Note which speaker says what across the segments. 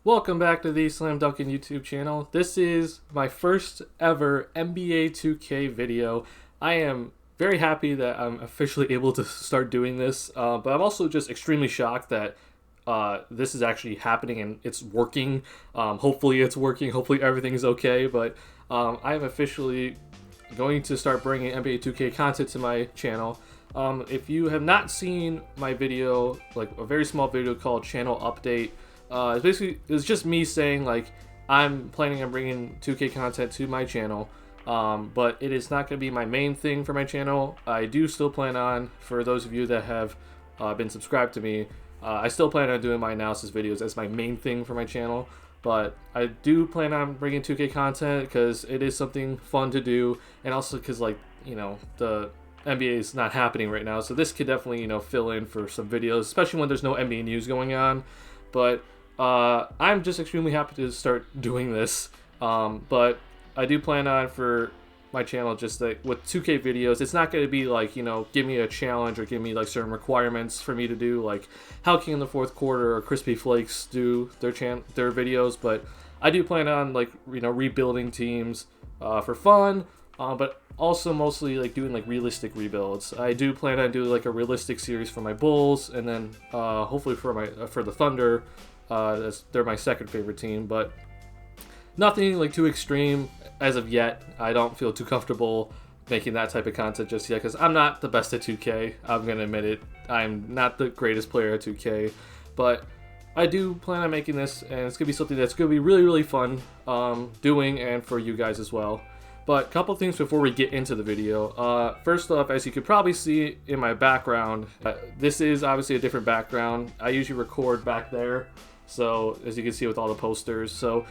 Speaker 1: Welcome back to the Slam Duncan YouTube channel. This is my first ever NBA 2K video. I am very happy that I'm officially able to start doing this, but I'm also just extremely shocked that this is actually happening and it's working. Hopefully it's working, hopefully everything is okay, but I am officially going to start bringing NBA 2K content to my channel. If you have not seen my video, like a very small video called Channel Update, it's just me saying like I'm planning on bringing 2K content to my channel, but it is not going to be my main thing for my channel. I do still plan on, for those of you that have been subscribed to me, I still plan on doing my analysis videos as my main thing for my channel, but I do plan on bringing 2K content because it is something fun to do, and also because, like, you know, the NBA is not happening right now, so this could definitely, you know, fill in for some videos, especially when there's no NBA news going on. But I'm just extremely happy to start doing this. But I do plan on, for my channel, just like with 2K videos, it's not going to be like, you know, give me a challenge or give me like certain requirements for me to do, like how King in the Fourth Quarter or Crispy Flakes do their videos. But I do plan on, like, you know, rebuilding teams for fun, but also mostly like doing like realistic rebuilds. I do plan on doing like a realistic series for my Bulls, and then hopefully for the Thunder. They're my second favorite team, but nothing like too extreme as of yet. I don't feel too comfortable making that type of content just yet because I'm not the best at 2K. I'm gonna admit it. I'm not the greatest player at 2K, but I do plan on making this, and it's gonna be something that's gonna be really, really fun doing, and for you guys as well. But a couple things before we get into the video. First off, as you could probably see in my background, this is obviously a different background. I usually record back there, so as you can see with all the posters. So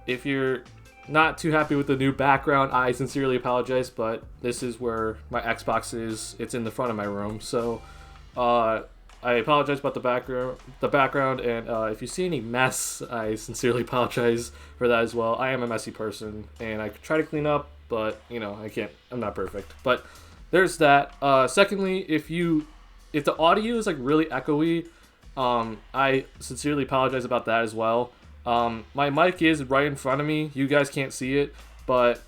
Speaker 1: if you're not too happy with the new background, I sincerely apologize, but this is where my Xbox is. It's in the front of my room, so I apologize about the background, and if you see any mess, I sincerely apologize for that as well. I am a messy person, and I try to clean up, but, you know, I'm not perfect. But there's that. Secondly, if the audio is like really echoey, I sincerely apologize about that as well. My mic is right in front of me. You guys can't see it, but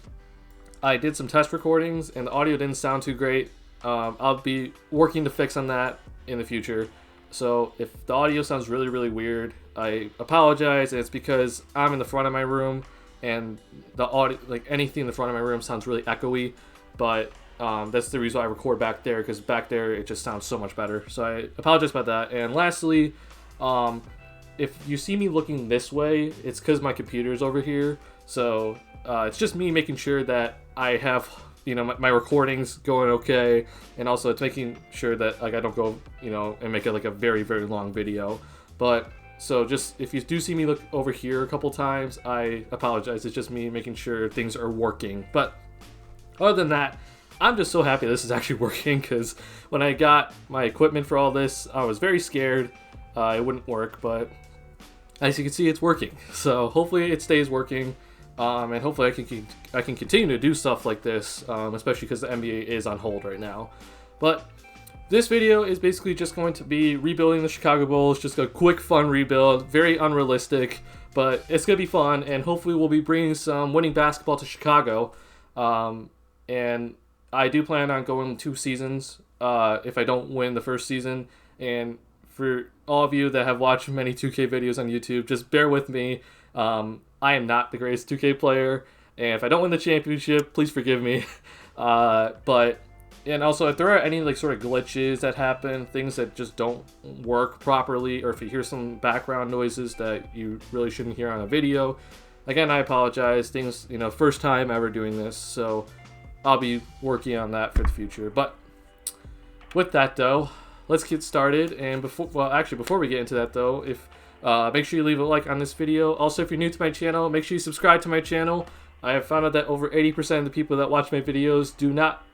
Speaker 1: I did some test recordings and the audio didn't sound too great. I'll be working to fix on that in the future. So if the audio sounds really, really weird, I apologize. It's because I'm in the front of my room and the audio, like anything in the front of my room, sounds really echoey. But that's the reason I record back there, because back there it just sounds so much better. So I apologize about that. And lastly, if you see me looking this way, it's because my computer's over here. So it's just me making sure that I have, you know, my recordings going okay, and also it's making sure that, like, I don't go, you know, and make it like a very, very long video. But so just if you do see me look over here a couple times, I apologize. It's just me making sure things are working. But other than that, I'm just so happy this is actually working, because when I got my equipment for all this, I was very scared it wouldn't work, but as you can see, it's working. So hopefully it stays working, and hopefully I can continue to do stuff like this, especially because the NBA is on hold right now. But this video is basically just going to be rebuilding the Chicago Bulls, just a quick, fun rebuild, very unrealistic, but it's going to be fun, and hopefully we'll be bringing some winning basketball to Chicago. And I do plan on going 2 seasons if I don't win the first season. And for all of you that have watched many 2K videos on YouTube, just bear with me. I am not the greatest 2K player, and if I don't win the championship, please forgive me. And also, if there are any like sort of glitches that happen, things that just don't work properly, or if you hear some background noises that you really shouldn't hear on a video, again, I apologize. Things, you know, first time ever doing this, so I'll be working on that for the future. But with that, though, let's get started. And before we get into that, though, make sure you leave a like on this video. Also, if you're new to my channel, make sure you subscribe to my channel. I have found out that over 80% of the people that watch my videos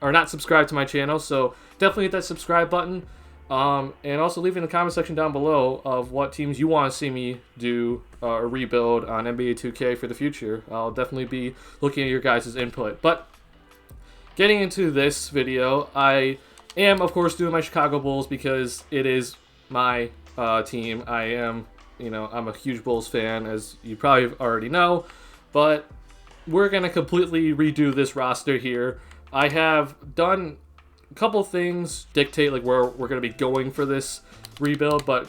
Speaker 1: are not subscribed to my channel, so definitely hit that subscribe button. And also leave in the comment section down below of what teams you want to see me do or rebuild on NBA 2K for the future. I'll definitely be looking at your guys' input. But getting into this video, I am, of course, doing my Chicago Bulls because it is my team. I am I'm a huge Bulls fan, as you probably already know. But we're going to completely redo this roster here. I have done a couple things dictate like where we're going to be going for this rebuild, but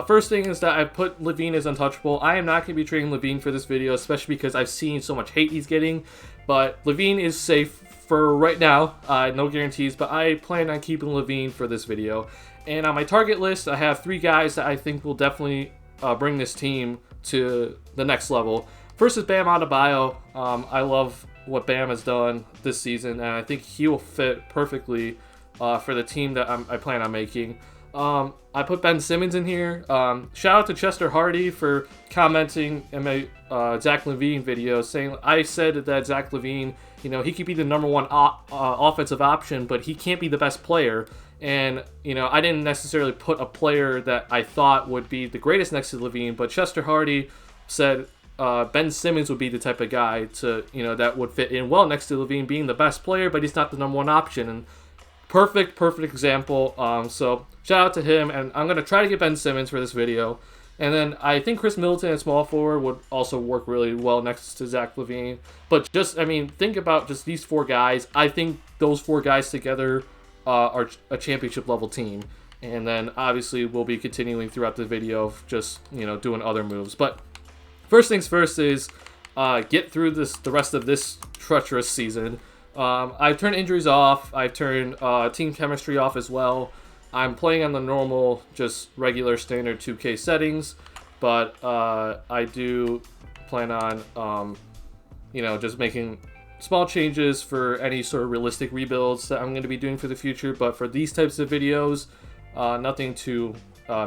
Speaker 1: first thing is that I put LaVine as untouchable. I am not going to be trading LaVine for this video, especially because I've seen so much hate he's getting. But LaVine is safe for right now. No guarantees, but I plan on keeping LaVine for this video. And on my target list, I have 3 guys that I think will definitely bring this team to the next level. First is Bam Adebayo. I love what Bam has done this season, and I think he will fit perfectly for the team that I plan on making. I put Ben Simmons in here. Shout out to Chester Hardy for commenting in my Zach LaVine video, saying I said that Zach LaVine, he could be the #1 offensive option, but he can't be the best player. And, I didn't necessarily put a player that I thought would be the greatest next to LaVine, but Chester Hardy said Ben Simmons would be the type of guy to, that would fit in well next to LaVine being the best player, but he's not the #1 option. And perfect example. So shout out to him, and I'm going to try to get Ben Simmons for this video. And then I think Chris Middleton at small forward would also work really well next to Zach LaVine. But think about just these 4 guys. I think those 4 guys together are a championship level team. And then obviously we'll be continuing throughout the video of just, doing other moves. But first things first is get through the rest of this treacherous season. I've turned injuries off. I've turned team chemistry off as well. I'm playing on the normal, just regular standard 2K settings, but I do plan on, just making small changes for any sort of realistic rebuilds that I'm going to be doing for the future. But for these types of videos, nothing too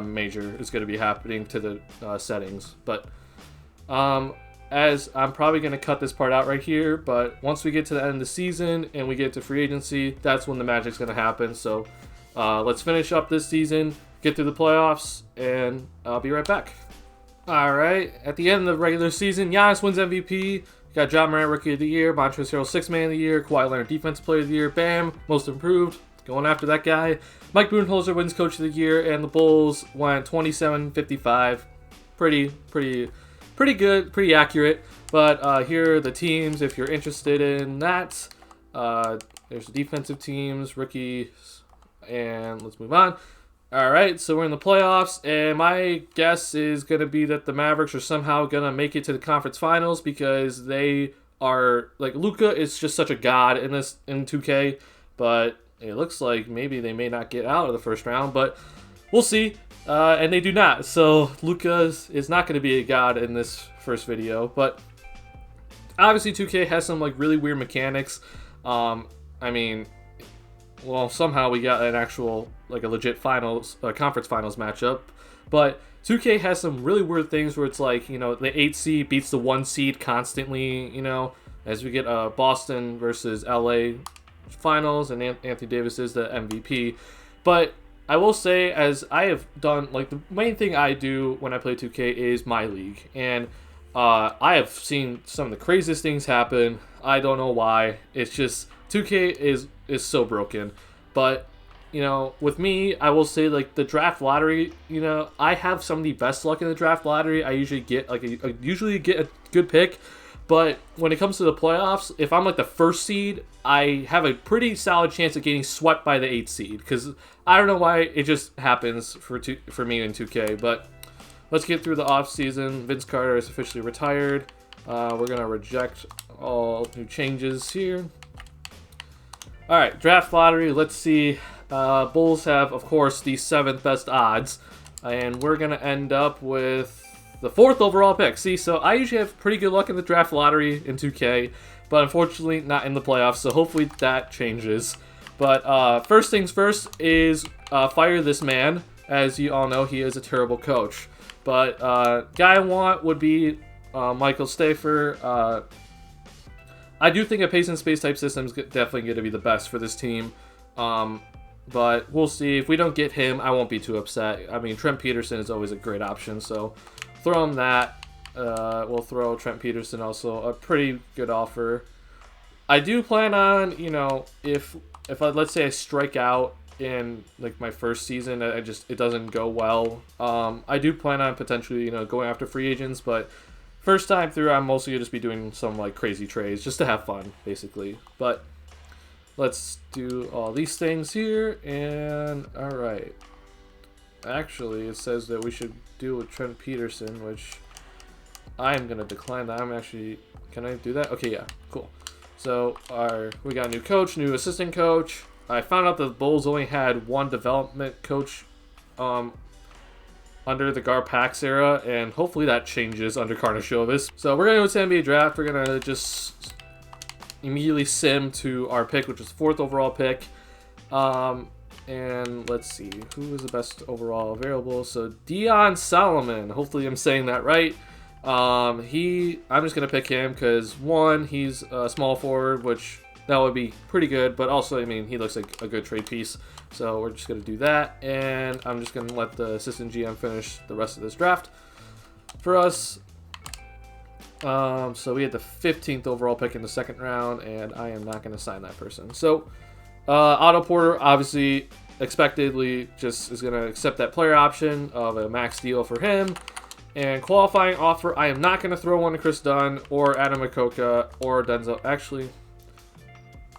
Speaker 1: major is going to be happening to the settings. But as I'm probably going to cut this part out right here, but once we get to the end of the season and we get to free agency, that's when the magic's going to happen. So let's finish up this season, get through the playoffs, and I'll be right back. All right, at the end of the regular season, Giannis wins MVP. Got Ja Morant Rookie of the Year, Montrezl Harrell 6th Man of the Year, Kawhi Leonard Defensive Player of the Year, Bam Most Improved, going after that guy. Mike Budenholzer wins Coach of the Year, and the Bulls went 27-55. Pretty good, pretty accurate. But here are the teams if you're interested in that. There's the defensive teams, rookies, and let's move on. All right, so we're in the playoffs, and my guess is going to be that the Mavericks are somehow going to make it to the conference finals because they are, like, Luka is just such a god in 2K, but it looks like maybe they may not get out of the first round, but we'll see, and they do not. So Luka is not going to be a god in this first video, but obviously 2K has some, like, really weird mechanics. Well, somehow we got an actual, like, a legit conference finals matchup. But 2K has some really weird things where it's like, the 8 seed beats the 1 seed constantly, as we get Boston versus LA finals, and Anthony Davis is the MVP. But I will say, as I have done, like, the main thing I do when I play 2K is my league. And I have seen some of the craziest things happen. I don't know why. It's just 2K is so broken. But, with me, I will say, like, the draft lottery, I have some of the best luck in the draft lottery. I usually get, a good pick. But when it comes to the playoffs, if I'm, like, the 1st seed, I have a pretty solid chance of getting swept by the 8th seed. Because I don't know why it just happens for me in 2K. But let's get through the offseason. Vince Carter is officially retired. We're going to reject all new changes here. All right, draft lottery. Let's see. Bulls have, of course, the 7th best odds. And we're going to end up with the 4th overall pick. See, so I usually have pretty good luck in the draft lottery in 2K. But unfortunately, not in the playoffs. So hopefully that changes. But first things first is fire this man. As you all know, he is a terrible coach. But guy I want would be Michael Stafer. I do think a pace and space type system is definitely going to be the best for this team. But we'll see. If we don't get him, I won't be too upset. I mean, Trent Peterson is always a great option. So throw him that. We'll throw Trent Peterson also. A pretty good offer. I do plan on, if let's say I strike out in like my first season. It doesn't go well. I do plan on potentially going after free agents, but first time through I'm mostly gonna just be doing some like crazy trades just to have fun basically. But let's do all these things here, and all right. Actually, it says that we should deal with Trent Peterson, which I'm gonna decline that. Can I do that? Okay, yeah, cool. So we got a new coach, new assistant coach. I found out the Bulls only had one development coach under the Garpax era, and hopefully that changes under Karnisovas. So we're gonna go to the NBA draft. We're gonna just immediately sim to our pick, which is 4th overall pick. And let's see, who is the best overall available? So Dion Solomon. Hopefully I'm saying that right. I'm just gonna pick him because one, he's a small forward, which that would be pretty good. But also, I mean, he looks like a good trade piece. So we're just gonna do that, and I'm just gonna let the assistant GM finish the rest of this draft for us. So we had the 15th overall pick in the 2nd round, and I am not gonna sign that person. So. Otto Porter, obviously, expectedly, just is going to accept that player option of a max deal for him. And qualifying offer, I am not going to throw one to Chris Dunn or Adam Makoka or Denzel. Actually,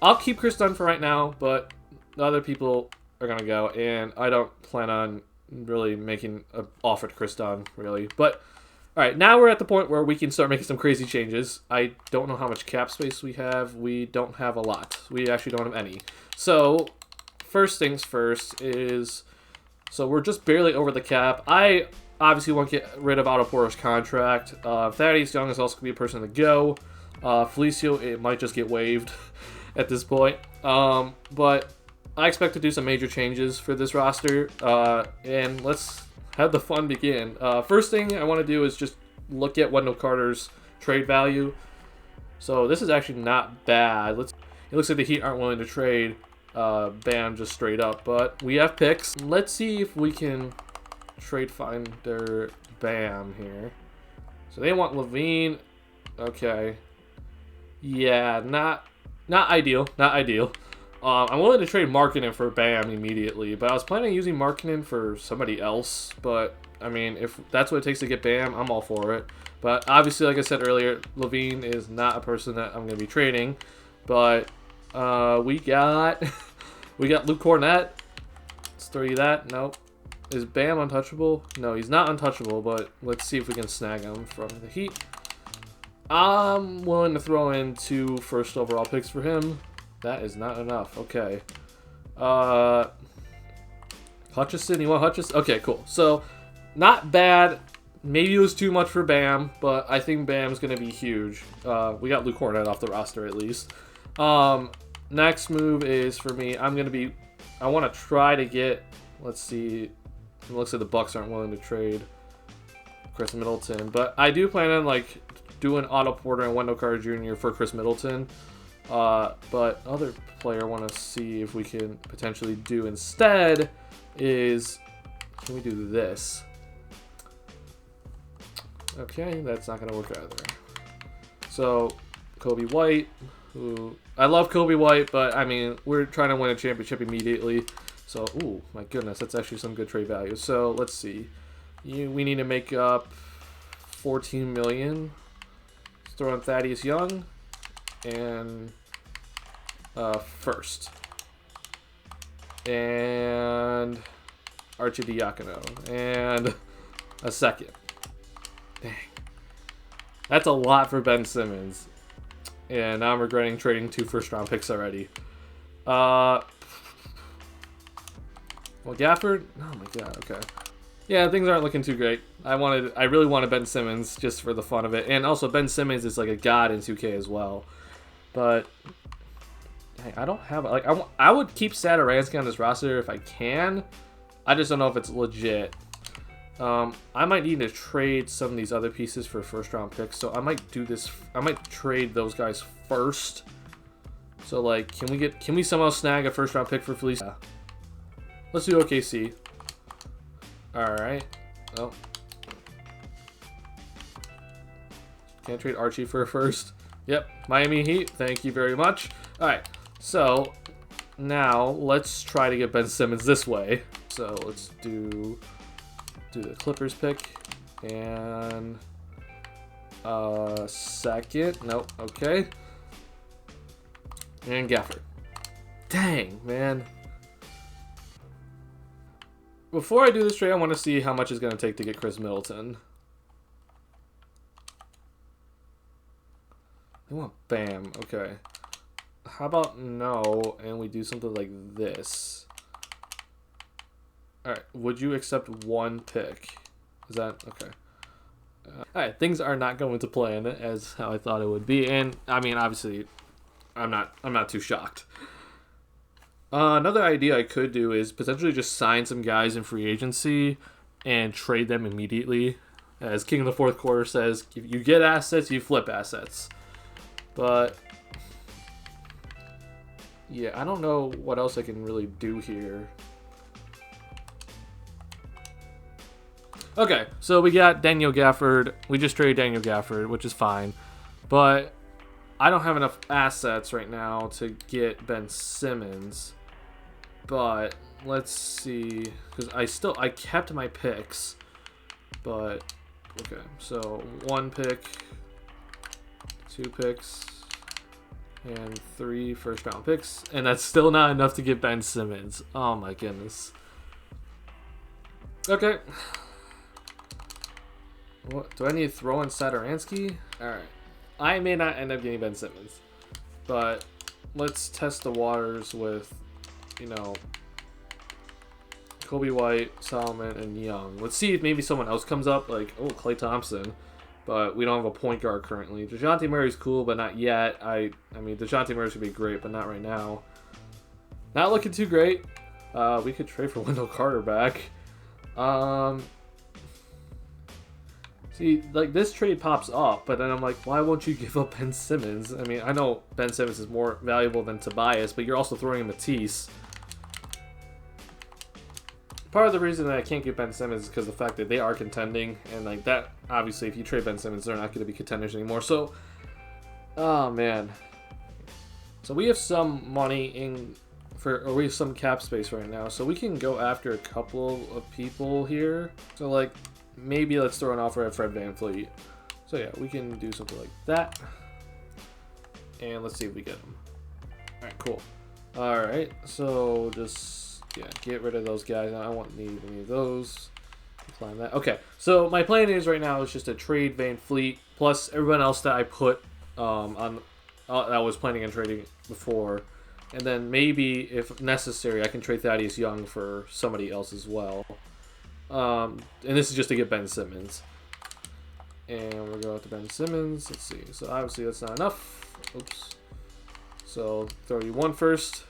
Speaker 1: I'll keep Chris Dunn for right now, but the other people are going to go. And I don't plan on really making an offer to Chris Dunn, really. But, all right, now we're at the point where we can start making some crazy changes. I don't know how much cap space we have. We don't have a lot. We actually don't have any. So, first things first is, so we're just barely over the cap. I obviously want to get rid of Otto Porter's contract. Thaddeus Young is also going to be a person to go. Felicio, it might just get waived at this point. But I expect to do some major changes for this roster. And let's have the fun begin. First thing I want to do is just look at Wendell Carter's trade value. So this is actually not bad. It looks like the Heat aren't willing to trade Bam just straight up, but we have picks. Let's see if we can trade finder Bam here. So they want Levine. Okay. Yeah, not ideal. Not ideal. I'm willing to trade Markkanen for Bam immediately, but I was planning on using Markkanen for somebody else. But, I mean, if that's what it takes to get Bam, I'm all for it. But, obviously, like I said earlier, Levine is not a person that I'm going to be trading. But, we got Luke Cornett. Let's throw you that. Nope. Is Bam untouchable? No, he's not untouchable, but let's see if we can snag him from the Heat. I'm willing to throw in 2 first overall picks for him. That is not enough. Okay. Hutchison, you want Hutchison? Okay, cool. So, not bad. Maybe it was too much for Bam, but I think Bam's going to be huge. We got Luke Cornett off the roster at least. Next move is for me. I want to try to get, let's see. It looks like the Bucks aren't willing to trade Chris Middleton, but I do plan on like doing Otto Porter and Wendell Carter Jr. for Chris Middleton. But other player I want to see if we can potentially do instead is, can we do this? Okay, that's not going to work either. So, Kobe White, who, I love Kobe White, but I mean, we're trying to win a championship immediately. So, ooh, my goodness, that's actually some good trade value. So, let's see. We need to make up $14 million. Let's throw in Thaddeus Young. And first. And Archie Diacono. And a second. Dang. That's a lot for Ben Simmons. And now I'm regretting trading 2 first-round picks already. Well, Gafford? Oh my god, okay. Yeah, things aren't looking too great. I really wanted Ben Simmons just for the fun of it. And also, Ben Simmons is like a god in 2K as well. But dang, I don't have, like, I would keep Satoransky on this roster if I can. I just don't know if it's legit. I might need to trade some of these other pieces for first-round picks. So I might do this. I might trade those guys first. So like, can we somehow snag a first-round pick for Felice? Yeah. Let's do OKC. Alright. Oh. Can't trade Archie for a first. Yep. Miami Heat. Thank you very much. Alright. So, now let's try to get Ben Simmons this way. So let's do the Clippers pick and second. Nope. Okay. And Gafford. Dang, man. Before I do this trade, I want to see how much it's going to take to get Chris Middleton. I want Bam. Okay. How about no, and we do something like this. Alright, would you accept one pick? Is that... okay. Alright, things are not going to plan as how I thought it would be, and, I mean, obviously, I'm not too shocked. Another idea I could do is potentially just sign some guys in free agency and trade them immediately. As King of the Fourth Quarter says, if you get assets, you flip assets. But yeah, I don't know what else I can really do here. Okay, so we got Daniel Gafford. We just traded Daniel Gafford, which is fine. But I don't have enough assets right now to get Ben Simmons. But let's see, because I kept my picks. But okay, so 1 pick, 2 picks, and 3 first-round picks, and that's still not enough to get Ben Simmons. Oh my goodness. Okay. What do I need to throw in Satoransky? All right. I may not end up getting Ben Simmons, but let's test the waters with, you know, Kobe White, Solomon, and Young. Let's see if maybe someone else comes up, like, oh, Klay Thompson. But we don't have a point guard currently. DeJounte Murray's cool, but not yet. I mean, DeJounte Murray should be great, but not right now. Not looking too great. We could trade for Wendell Carter back. See, like, this trade pops up, but then I'm like, why won't you give up Ben Simmons? I mean, I know Ben Simmons is more valuable than Tobias, but you're also throwing in Matisse. Part of the reason that I can't get Ben Simmons is because of the fact that they are contending, and like that, obviously, if you trade Ben Simmons, they're not going to be contenders anymore. So, oh man. So we have some money or we have some cap space right now, so we can go after a couple of people here. So like, maybe let's throw an offer at Fred VanVleet. So yeah, we can do something like that, and let's see if we get him. All right, cool. All right, so just. Yeah, get rid of those guys. I don't need any of those. Plan that. Okay, so my plan is right now is just to trade VanVleet plus everyone else that I put on. I was planning on trading before, and then maybe if necessary, I can trade Thaddeus Young for somebody else as well. And this is just to get Ben Simmons. And we'll go out to Ben Simmons. Let's see. So obviously that's not enough. Oops. So throw you 1 first.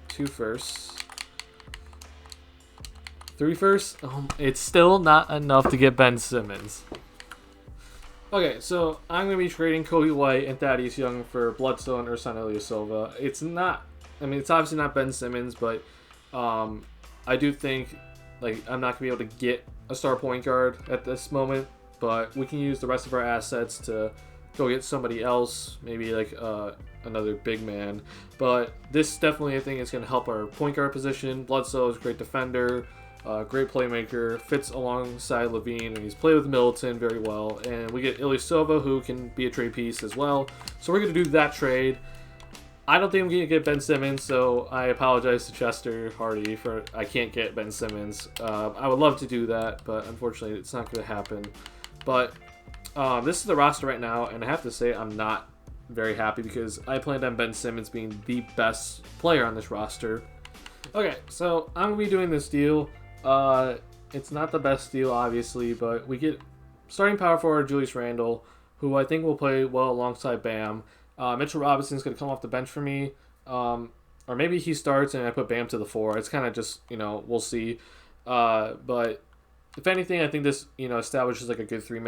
Speaker 1: 2 firsts, 3 firsts. It's still not enough to get Ben Simmons. Okay, so I'm going to be trading Kobe White and Thaddeus Young for Bledsoe and Ersan Ilyasova. It's not, I mean, it's obviously not Ben Simmons, but I do think, like, I'm not going to be able to get a star point guard at this moment, but we can use the rest of our assets to go get somebody else, maybe like another big man. But this definitely, I think, is going to help our point guard position. Bledsoe is a great defender, great playmaker, fits alongside Levine, and he's played with Middleton very well. And we get Ilyasova, who can be a trade piece as well. So we're going to do that trade. I don't think I'm going to get Ben Simmons, so I apologize to Chester Hardy for I can't get Ben Simmons. I would love to do that, but unfortunately it's not going to happen. But this is the roster right now, and I have to say I'm not very happy because I planned on Ben Simmons being the best player on this roster. Okay, so I'm going to be doing this deal. It's not the best deal, obviously, but we get starting power forward Julius Randle, who I think will play well alongside Bam. Mitchell Robinson's going to come off the bench for me, or maybe he starts and I put Bam to the 4. It's kind of just, we'll see. But if anything, I think this, establishes like a good three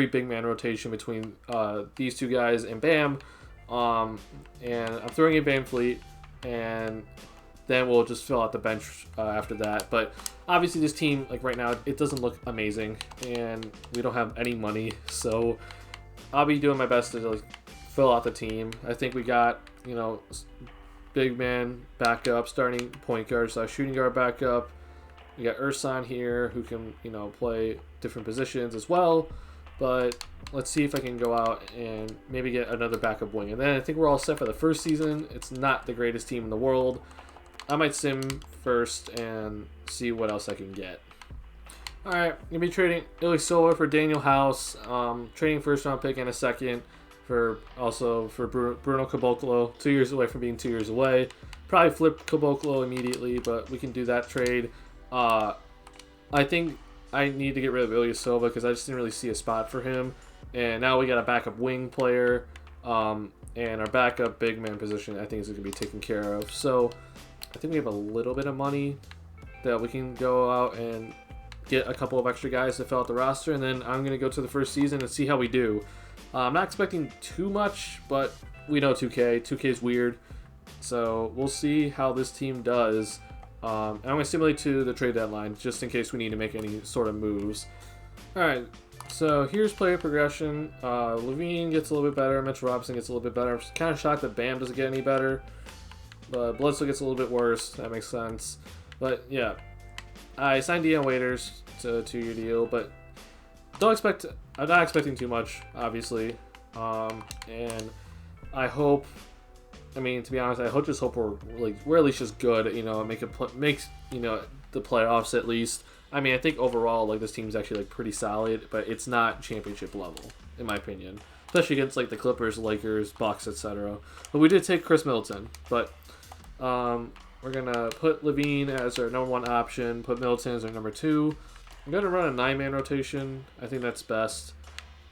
Speaker 1: big man rotation between these two guys and Bam. And I'm throwing in VanVleet, and then we'll just fill out the bench after that. But obviously, this team, like right now, it doesn't look amazing, and we don't have any money. So I'll be doing my best to fill out the team. I think we got, big man backup, starting point guard, so shooting guard backup. We got Ersan here who can, play different positions as well. But let's see if I can go out and maybe get another backup wing. And then I think we're all set for the first season. It's not the greatest team in the world. I might sim first and see what else I can get. Alright, I'm going to be trading Ilyasova for Daniel House. Trading first round pick and a second for Bruno Caboclo. 2 years away from being 2 years away. Probably flip Caboclo immediately, but we can do that trade. I think I need to get rid of Ilyasova because I just didn't really see a spot for him. And now we got a backup wing player. And our backup big man position I think is going to be taken care of. So I think we have a little bit of money that we can go out and get a couple of extra guys to fill out the roster. And then I'm going to go to the first season and see how we do. I'm not expecting too much, but we know 2K. 2K is weird. So we'll see how this team does. I'm going to simulate to the trade deadline just in case we need to make any sort of moves. Alright, so here's player progression. Levine gets a little bit better. Mitchell Robinson gets a little bit better. I'm kind of shocked that Bam doesn't get any better. But Bledsoe gets a little bit worse. That makes sense. But yeah, I signed Dion Waiters to a 2-year deal, but I'm not expecting too much, obviously. And I hope. To be honest, I just hope we're at least just good, makes the playoffs at least. I think overall this team's actually pretty solid, but it's not championship level in my opinion, especially against the Clippers, Lakers, Bucks, etc. But we did take Chris Middleton, but we're gonna put Levine as our number 1 option, put Middleton as our number 2. I'm gonna run a 9-man rotation. I think that's best.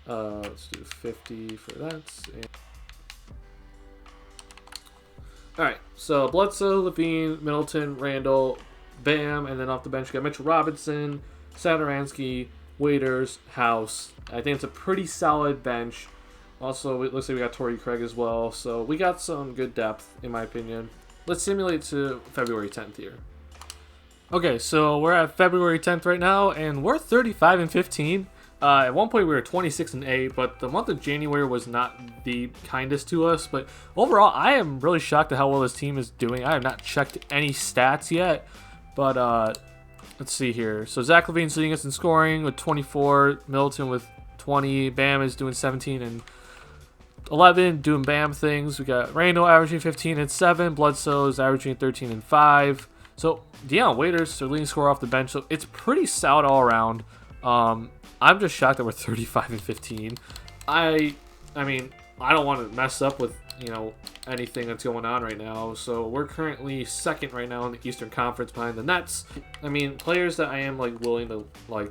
Speaker 1: Let's do 50 for that. Alright, so Bledsoe, Levine, Middleton, Randall, Bam, and then off the bench we got Mitchell Robinson, Satoransky, Waiters, House. I think it's a pretty solid bench. Also, it looks like we got Torrey Craig as well, so we got some good depth, in my opinion. Let's simulate to February 10th here. Okay, so we're at February 10th right now, and we're 35-15. At one point we were 26-8, but the month of January was not the kindest to us. But overall, I am really shocked at how well this team is doing. I have not checked any stats yet, but let's see here. So Zach LaVine's leading us in scoring with 24, Middleton with 20, Bam is doing 17 and 11, doing Bam things. We got Randall averaging 15 and 7, Bledsoe is averaging 13 and 5. So Dion Waiters, their leading scorer off the bench. So it's pretty solid all around. I'm just shocked that we're 35-15. I don't want to mess up with anything that's going on right now. So we're currently second right now in the Eastern Conference behind the Nets. Players that I am willing to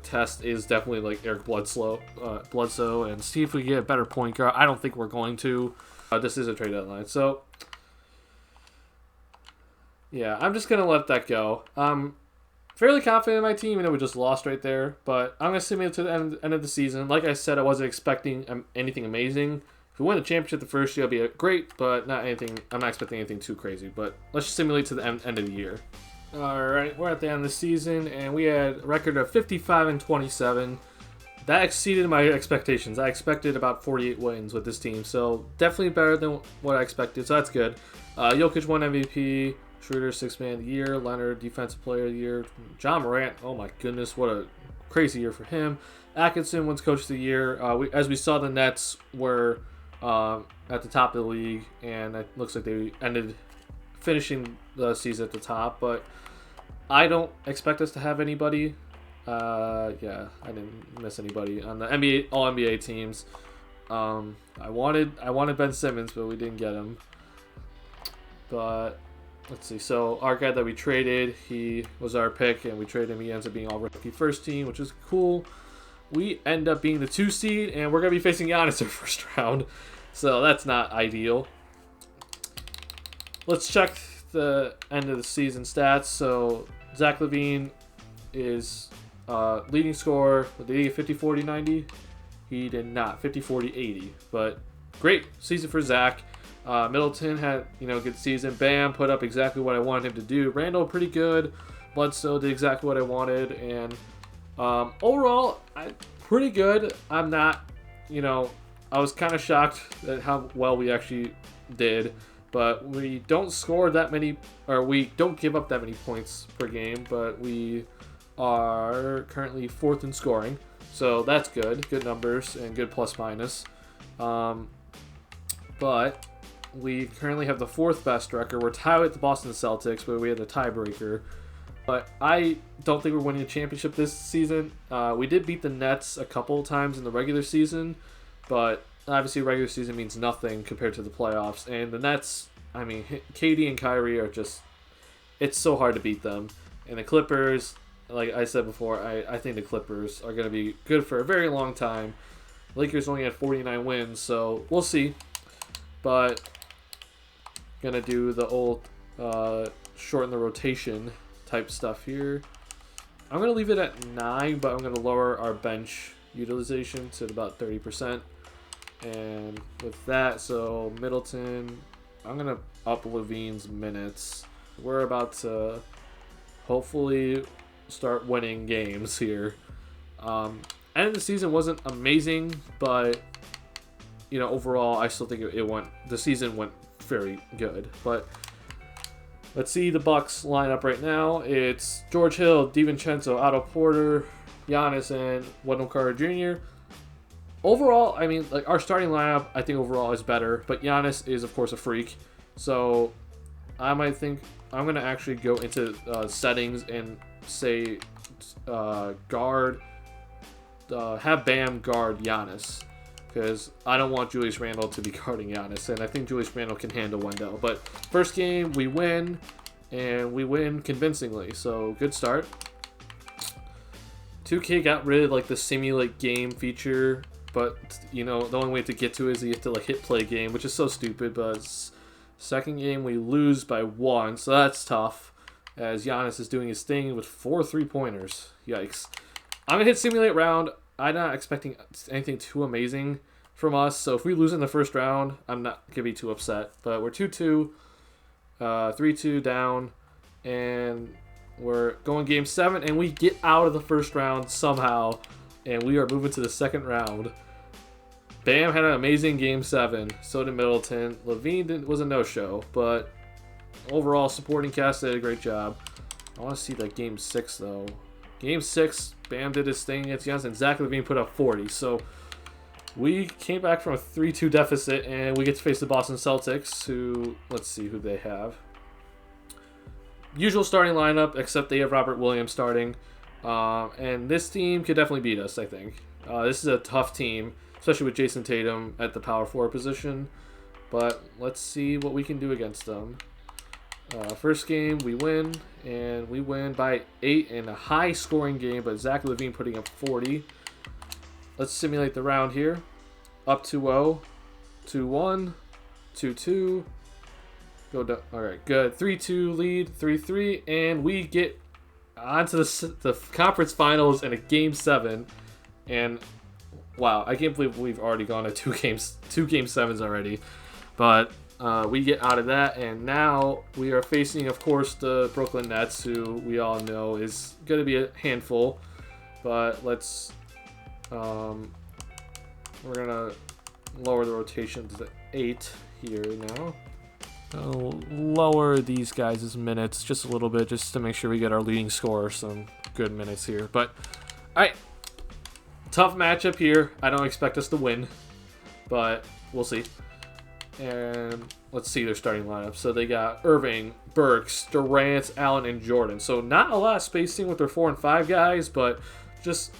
Speaker 1: test is definitely Eric Bledsoe, and see if we get a better point guard. I don't think we're going to. This is a trade deadline, so yeah, I'm just gonna let that go. Fairly confident in my team, we just lost right there, but I'm going to simulate to the end of the season. Like I said, I wasn't expecting anything amazing. If we win the championship the first year, it'll be great, but not anything. I'm not expecting anything too crazy, but let's just simulate to the end of the year. Alright, we're at the end of the season, and we had a record of 55-27. That exceeded my expectations. I expected about 48 wins with this team, so definitely better than what I expected, so that's good. Jokic won MVP. Schroeder, 6th man of the year. Leonard, defensive player of the year. John Morant, oh my goodness, what a crazy year for him. Atkinson wins coach of the year. As we saw, the Nets were at the top of the league, and it looks like they ended finishing the season at the top, but I don't expect us to have anybody. Yeah, I didn't miss anybody on the NBA, all NBA teams. I wanted Ben Simmons, but we didn't get him. But let's see. So our guy that we traded, he was our pick, and we traded him. He ends up being all rookie first team, which is cool. We end up being the 2 seed, and we're gonna be facing Giannis in the first round. So that's not ideal. Let's check the end of the season stats. So Zach LaVine is leading scorer. Did he get 50, 40, 90? He did not. 50, 40, 80. But great season for Zach. Middleton had good season. Bam put up exactly what I wanted him to do. Randall pretty good. Bledsoe did exactly what I wanted, and overall pretty good. I'm not, I was kind of shocked at how well we actually did. But we don't score that many, or we don't give up that many points per game, but we are currently 4th in scoring. So that's good. Good numbers and good plus minus. But we currently have the 4th best record. We're tied with the Boston Celtics, but we had a tiebreaker. But I don't think we're winning a championship this season. We did beat the Nets a couple times in the regular season, but obviously regular season means nothing compared to the playoffs. And the Nets, I mean, KD and Kyrie are just, it's so hard to beat them. And the Clippers, like I said before, I think the Clippers are going to be good for a very long time. Lakers only had 49 wins, so we'll see. But going to do the old shorten the rotation type stuff here. I'm going to leave it at 9, but I'm going to lower our bench utilization to about 30%. And with that, so Middleton, I'm going to up Levine's minutes. We're about to hopefully start winning games here. End of the season wasn't amazing, but you know, overall, I still think the season went very good. But let's see the Bucks lineup right now. It's George Hill, DiVincenzo, Otto Porter, Giannis, and Wendell Carter Jr. Overall, I mean, like our starting lineup, I think overall is better. But Giannis is, of course, a freak. So I might think I'm going to actually go into settings and say guard, have Bam guard Giannis. Because I don't want Julius Randle to be guarding Giannis. And I think Julius Randle can handle Wendell. But first game, we win. And we win convincingly. So, good start. 2K got rid of, like, the simulate game feature. But, you know, the only way to get to it is you have to, like, hit play game. Which is so stupid. But second game, we lose by 1. So, that's tough. As Giannis is doing his thing with 4 3-pointers. Yikes. I'm going to hit simulate round. I'm not expecting anything too amazing from us. So if we lose in the first round, I'm not going to be too upset. But we're 2-2, 3-2 down, and we're going game 7, and we get out of the first round somehow, and we are moving to the second round. Bam had an amazing game 7. So did Middleton. Levine was a no-show, but overall, supporting cast did a great job. I want to see like game 6, though. Game 6, Bam did his thing against Giannis, and Zach LaVine put up 40. So we came back from a 3-2 deficit, and we get to face the Boston Celtics, who, let's see who they have. Usual starting lineup, except they have Robert Williams starting. And this team could definitely beat us, I think. This is a tough team, especially with Jason Tatum at the power forward position. But let's see what we can do against them. First game, we win, and we win by 8 in a high-scoring game, but Zach LaVine putting up 40. Let's simulate the round here. Up 2-0, 2-1, 2-2. Go down. All right, good. 3-2 lead, 3-3, and we get onto the conference finals in a game 7. And wow, I can't believe we've already gone to two game 7s already, but. We get out of that, and now we are facing, of course, the Brooklyn Nets, who we all know is going to be a handful. But let's, we're going to lower the rotation to 8 here now. I'll lower these guys' minutes just a little bit, just to make sure we get our leading scorer some good minutes here. But, all right, tough matchup here. I don't expect us to win, but we'll see. And let's see their starting lineup. So they got Irving, Burks, Durant, Allen, and Jordan. So not a lot of spacing with their 4 and 5 guys, but just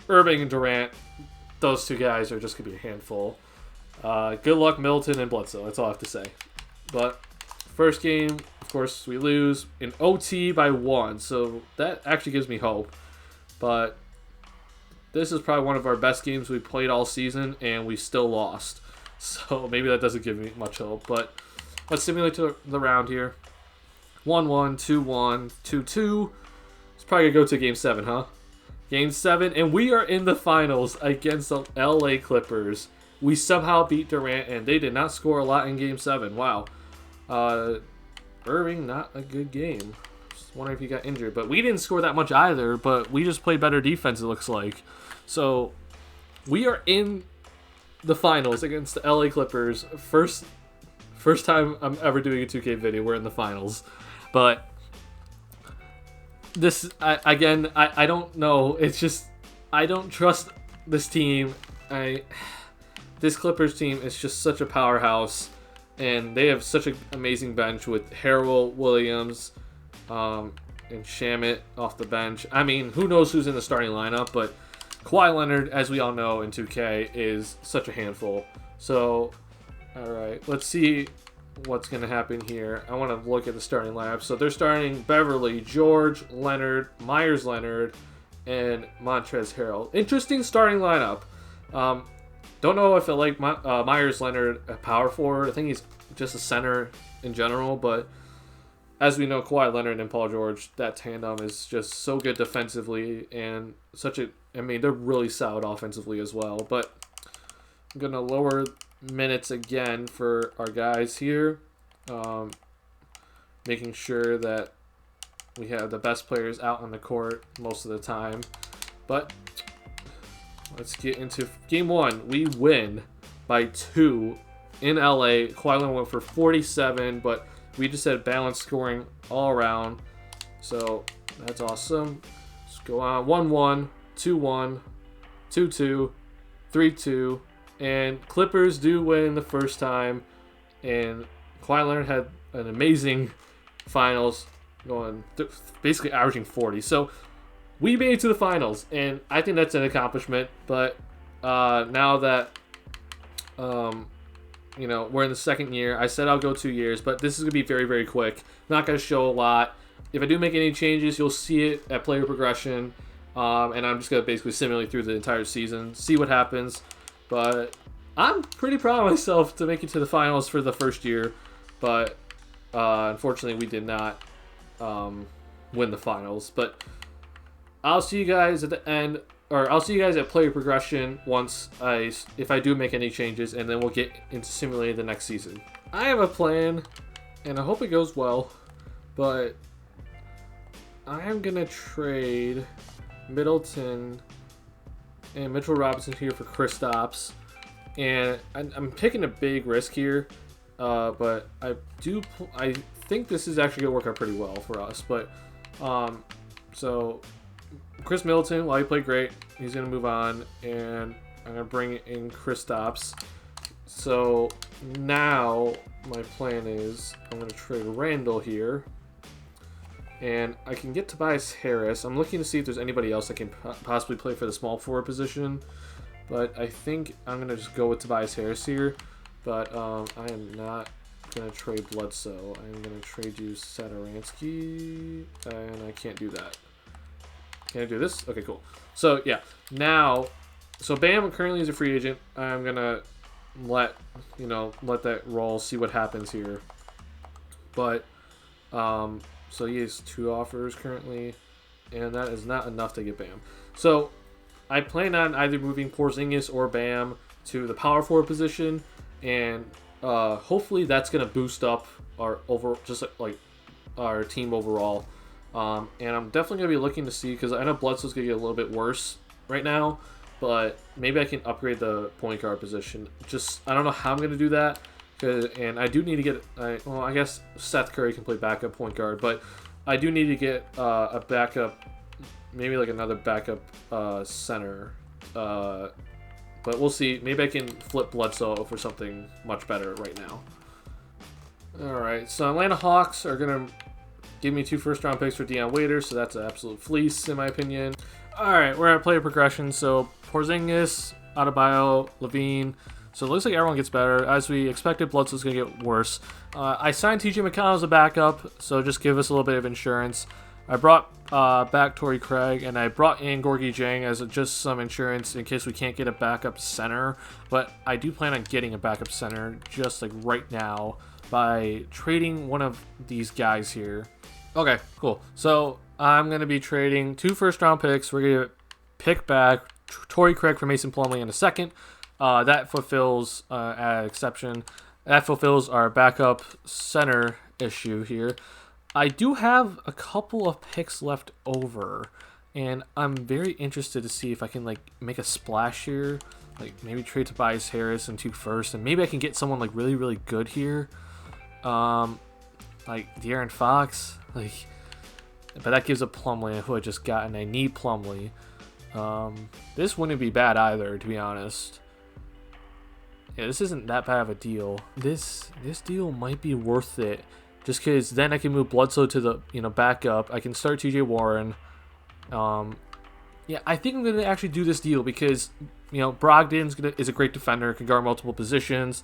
Speaker 1: Irving and Durant, those 2 guys are just going to be a handful. Good luck, Middleton and Bledsoe. That's all I have to say. But first game, of course, we lose in OT by 1. So that actually gives me hope. But this is probably one of our best games we played all season, and we still lost. So maybe that doesn't give me much hope. But let's simulate the round here. 1-1, 2-1, 2-2. It's probably going to go to Game 7, huh? Game 7, and we are in the finals against the LA Clippers. We somehow beat Durant, and they did not score a lot in Game 7. Wow. Irving, not a good game. Just wondering if he got injured. But we didn't score that much either, but we just played better defense, it looks like. So we are in the finals against the LA Clippers. First First time I'm ever doing a 2K video. We're in the finals. But this, I don't know. It's just, I don't trust this team. This Clippers team is just such a powerhouse. And they have such an amazing bench with Harrell, Williams, and Shamet off the bench. I mean, who knows who's in the starting lineup, but Kawhi Leonard, as we all know in 2K, is such a handful. So, alright, let's see what's going to happen here. I want to look at the starting lineup. So they're starting Beverly, George, Leonard, Myers Leonard, and Montrezl Harrell. Interesting starting lineup. Don't know if I like Myers Leonard a power forward. I think he's just a center in general, but as we know, Kawhi Leonard and Paul George, that tandem is just so good defensively and I mean, they're really solid offensively as well. But I'm going to lower minutes again for our guys here, making sure that we have the best players out on the court most of the time. But let's get into game one. We win by 2 in LA. Kawhi Leonard went for 47, but we just had balanced scoring all around. So that's awesome. Let's go on 1-1, 2-1, 2-2, 3-2. And Clippers do win the first time. And Kawhi Leonard had an amazing finals, going basically averaging 40. So we made it to the finals, and I think that's an accomplishment. But now that we're in the second year, I said I'll go 2 years, but this is gonna be very, very quick. Not gonna show a lot. If I do make any changes, you'll see it at player progression, and I'm just gonna basically simulate through the entire season, see what happens. But I'm pretty proud of myself to make it to the finals for the first year, but unfortunately we did not win the finals. But I'll see you guys at the end, or I'll see you guys at player progression if I do make any changes, and then we'll get into simulating the next season. I have a plan, and I hope it goes well, but I am gonna trade Middleton and Mitchell Robinson here for Kristaps, and I'm taking a big risk here, but I think this is actually gonna work out pretty well for us. But so Chris Middleton, while he played great, he's gonna move on, and I'm gonna bring in Kristaps. So now my plan is I'm gonna trade Randall here, and I can get Tobias Harris. I'm looking to see if there's anybody else that can possibly play for the small forward position, but I think I'm gonna just go with Tobias Harris here. But I am not gonna trade Bledsoe. I'm gonna trade you Satoransky, and I can't do that. Can I do this? Okay, cool. So yeah, so Bam currently is a free agent. I'm gonna let that roll, see what happens here. But so he has 2 offers currently, and that is not enough to get Bam. So I plan on either moving Porzingis or Bam to the power forward position, and hopefully that's gonna boost up our our team overall. And I'm definitely going to be looking to see, because I know Bledsoe's going to get a little bit worse right now, but maybe I can upgrade the point guard position. I don't know how I'm going to do that, and I do need to get, I guess Seth Curry can play backup point guard, but I do need to get a backup, maybe like another backup center, but we'll see. Maybe I can flip Bledsoe for something much better right now. Alright, so Atlanta Hawks are going to give me 2 first-round picks for Dion Waiters, so that's an absolute fleece in my opinion. All right, we're at player progression. So Porzingis, Adebayo, Levine. So it looks like everyone gets better. As we expected, Bledsoe's going to get worse. I signed TJ Mcconnell as a backup, so just give us a little bit of insurance. I brought back Torrey Craig, and I brought in Gorgie Jang as just some insurance in case we can't get a backup center. But I do plan on getting a backup center just like right now by trading one of these guys here. Okay, cool. So I'm going to be trading 2 first-round picks. We're going to pick back Torrey Craig for Mason Plumlee in a second. That fulfills an exception. That fulfills our backup center issue here. I do have a couple of picks left over, and I'm very interested to see if I can make a splash here. Maybe trade Tobias Harris and 2 firsts, and maybe I can get someone really, really good here. like De'Aaron Fox, like, but that gives up Plumlee, who I just got, and I need Plumlee. This wouldn't be bad either, to be honest. Yeah, this isn't that bad of a deal. This deal might be worth it, just because then I can move Bledsoe to the backup. I can start TJ Warren. Yeah, I think I'm gonna actually do this deal because Brogdon is a great defender, can guard multiple positions.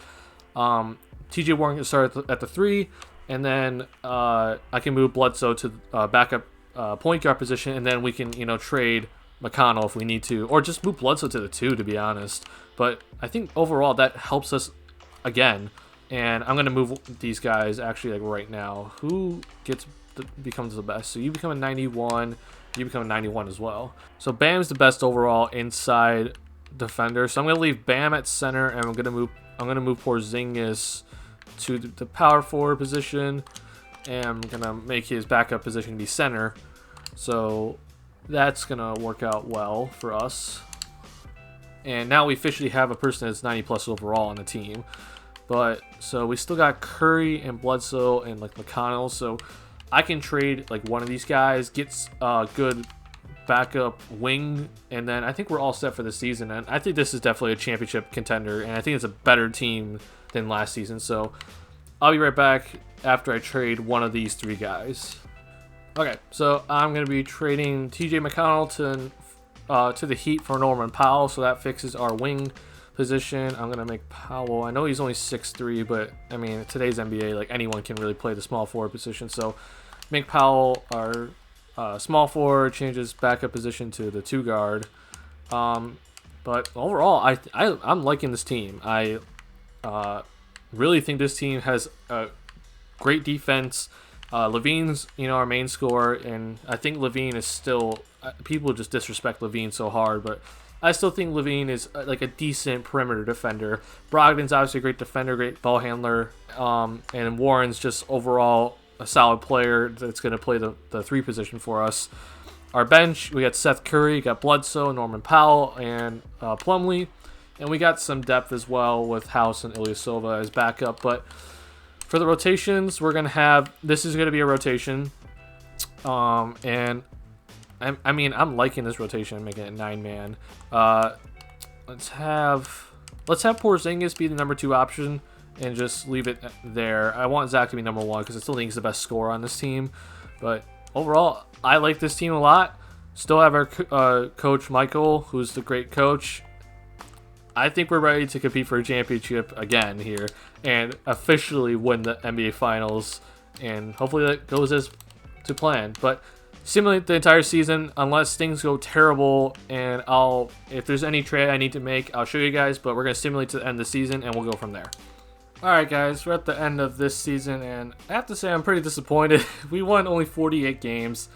Speaker 1: TJ Warren can start at the 3, and then I can move Bledsoe to backup point guard position, and then we can trade Mcconnell if we need to, or just move Bledsoe to the 2, to be honest. But I think overall that helps us again, and I'm gonna move these guys actually like right now. Who becomes the best? So you become a 91. You become a 91 as well. So Bam's the best overall inside defender. So I'm gonna leave Bam at center, and I'm gonna move Porzingis to the power forward position, and I'm gonna make his backup position be center. So that's gonna work out well for us. And now we officially have a person that's 90 plus overall on the team. But so we still got Curry and Bledsoe and like McConnell. So I can trade like one of these guys, gets a good backup wing, and then I think we're all set for the season. And I think this is definitely a championship contender, and I think it's a better team than last season. So I'll be right back after I trade one of these 3 guys. Okay, so I'm going to be trading TJ McConnell to the Heat for Norman Powell, so that fixes our wing position. I'm going to make Powell, I know he's only 6'3", but I mean, today's NBA, like anyone can really play the small forward position, so make Powell our small forward, change his backup position to the 2 guard. But overall, I'm liking this team. I really think this team has a great defense. Levine's, our main scorer, and I think Levine is still, people just disrespect Levine so hard, but I still think Levine is like a decent perimeter defender. Brogdon's obviously a great defender, great ball handler, and Warren's just overall a solid player that's going to play the 3 position for us. Our bench, we got Seth Curry, got Bledsoe, Norman Powell, and Plumlee, and we got some depth as well with House and Ilyasova as backup, but for the rotations, we're going to have, this is going to be a rotation, and I'm liking this rotation, making it 9-man. Let's have Porzingis be the number 2 option and just leave it there. I want Zach to be number 1 because I still think he's the best scorer on this team. But overall, I like this team a lot. Still have our coach Michael, who's the great coach. I think we're ready to compete for a championship again here and officially win the NBA Finals. And hopefully that goes as to plan. But simulate the entire season unless things go terrible, and if there's any trade I need to make, I'll show you guys, but we're going to simulate to the end of the season and we'll go from there. Alright guys, we're at the end of this season, and I have to say I'm pretty disappointed. We won only 48 games.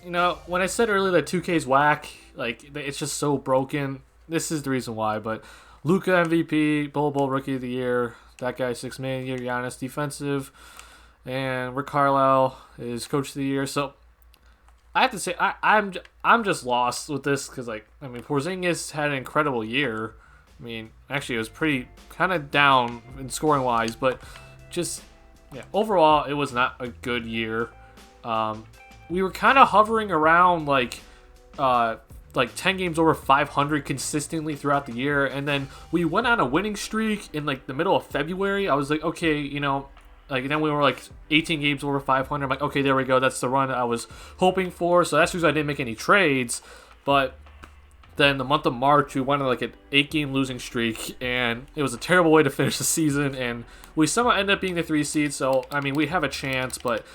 Speaker 1: When I said earlier that 2K's whack, like, it's just so broken, this is the reason why. But Luka MVP, Bowl Rookie of the Year, that guy 6 Man of the Year, Giannis defensive, and Rick Carlisle is Coach of the Year. So I have to say I'm just lost with this because Porzingis had an incredible year. Actually it was pretty kind of down in scoring wise, but just overall it was not a good year. We were kind of hovering around like 10 games over 500 consistently throughout the year, and then we went on a winning streak in like the middle of February. I was like, okay, then we were like 18 games over 500. I'm like, okay, there we go. That's the run I was hoping for. So that's the reason I didn't make any trades. But then the month of March, we went on like an 8-game losing streak, and it was a terrible way to finish the season. And we somehow ended up being the 3 seed. So we have a chance, but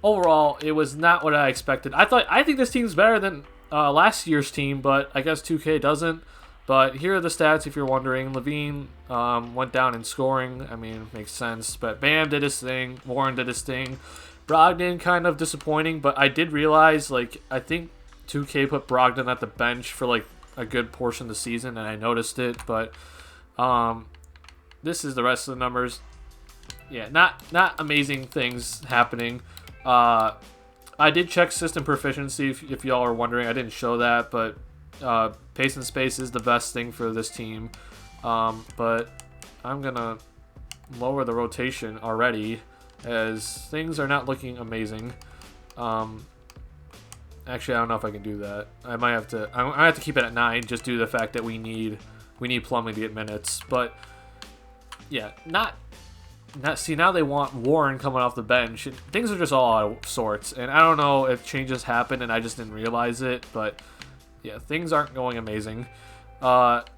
Speaker 1: overall, it was not what I expected. I think this team's better than last year's team, but I guess 2K doesn't. But here are the stats if you're wondering. Levine went down in scoring. Makes sense. But Bam did his thing. Warren did his thing. Brogdon kind of disappointing, but I did realize, I think 2K put Brogdon at the bench for, a good portion of the season, and I noticed it. But this is the rest of the numbers. Yeah, not amazing things happening. I did check system proficiency, if y'all are wondering. I didn't show that, but pace and space is the best thing for this team. But I'm gonna lower the rotation already, as things are not looking amazing. Actually, I don't know if I can do that. I might have to. I have to keep it at 9, just due to the fact that we need Plumlee to get minutes. But yeah, not. See, now they want Warren coming off the bench. Things are just all out of sorts, and I don't know if changes happened and I just didn't realize it. But yeah, things aren't going amazing. But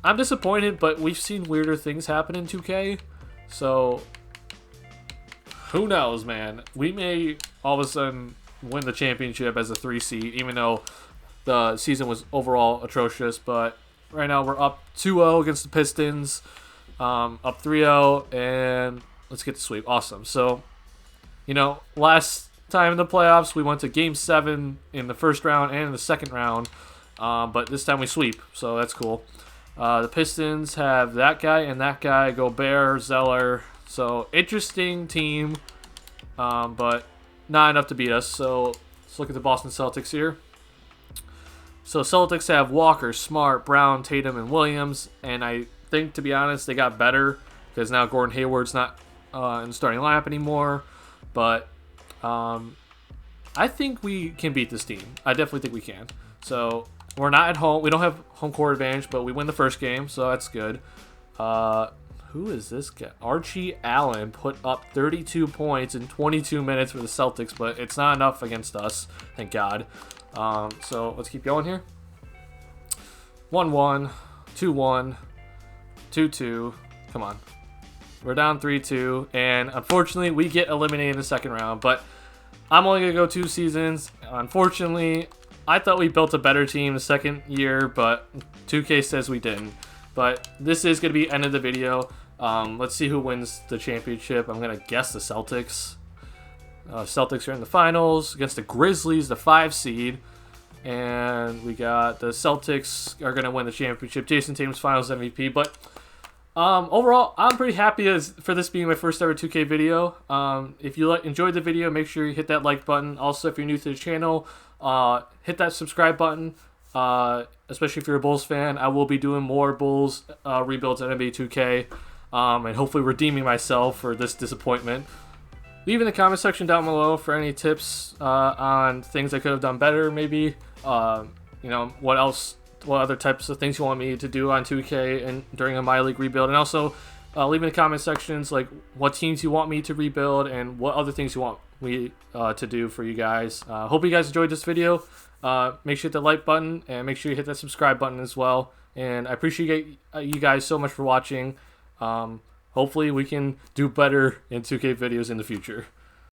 Speaker 1: I'm disappointed. But we've seen weirder things happen in 2K, so who knows, man? We may all of a sudden win the championship as a 3 seed, even though the season was overall atrocious. But right now we're up 2-0 against the Pistons, up 3-0, and let's get the sweep. Awesome. So, last time in the playoffs we went to Game 7 in the first round and in the second round, but this time we sweep, so that's cool. The Pistons have that guy and that guy, Gobert, Zeller, so interesting team, but not enough to beat us. So let's look at the Boston Celtics here. So Celtics have Walker, Smart, Brown, Tatum, and Williams. And I think, to be honest, they got better because now Gordon Hayward's not in the starting lineup anymore. But I think we can beat this team. I definitely think we can. So we're not at home. We don't have home court advantage, but we win the first game, so that's good. Who is this guy? Archie Allen put up 32 points in 22 minutes for the Celtics, but it's not enough against us, thank God. So let's keep going here. 1-1, 2-1, 2-2. Come on. We're down 3-2, and unfortunately, we get eliminated in the second round, but I'm only going to go 2 seasons. Unfortunately, I thought we built a better team the second year, but 2K says we didn't. But this is going to be end of the video. Let's see who wins the championship. I'm going to guess the Celtics. Celtics are in the finals against the Grizzlies, the 5 seed. And we got the Celtics are going to win the championship. Jason Tatum's finals MVP. But overall, I'm pretty happy for this being my first ever 2K video. If you enjoyed the video, make sure you hit that like button. Also, if you're new to the channel, hit that subscribe button. Especially if you're a Bulls fan. I will be doing more Bulls rebuilds at NBA 2K. And hopefully redeeming myself for this disappointment. Leave in the comment section down below for any tips on things I could have done better, maybe. What other types of things you want me to do on 2K and during a My League rebuild. And also, leave in the comment sections like what teams you want me to rebuild and what other things you want me to do for you guys. Hope you guys enjoyed this video. Make sure you hit the like button and make sure you hit that subscribe button as well. And I appreciate you guys so much for watching. Hopefully we can do better in 2K videos in the future.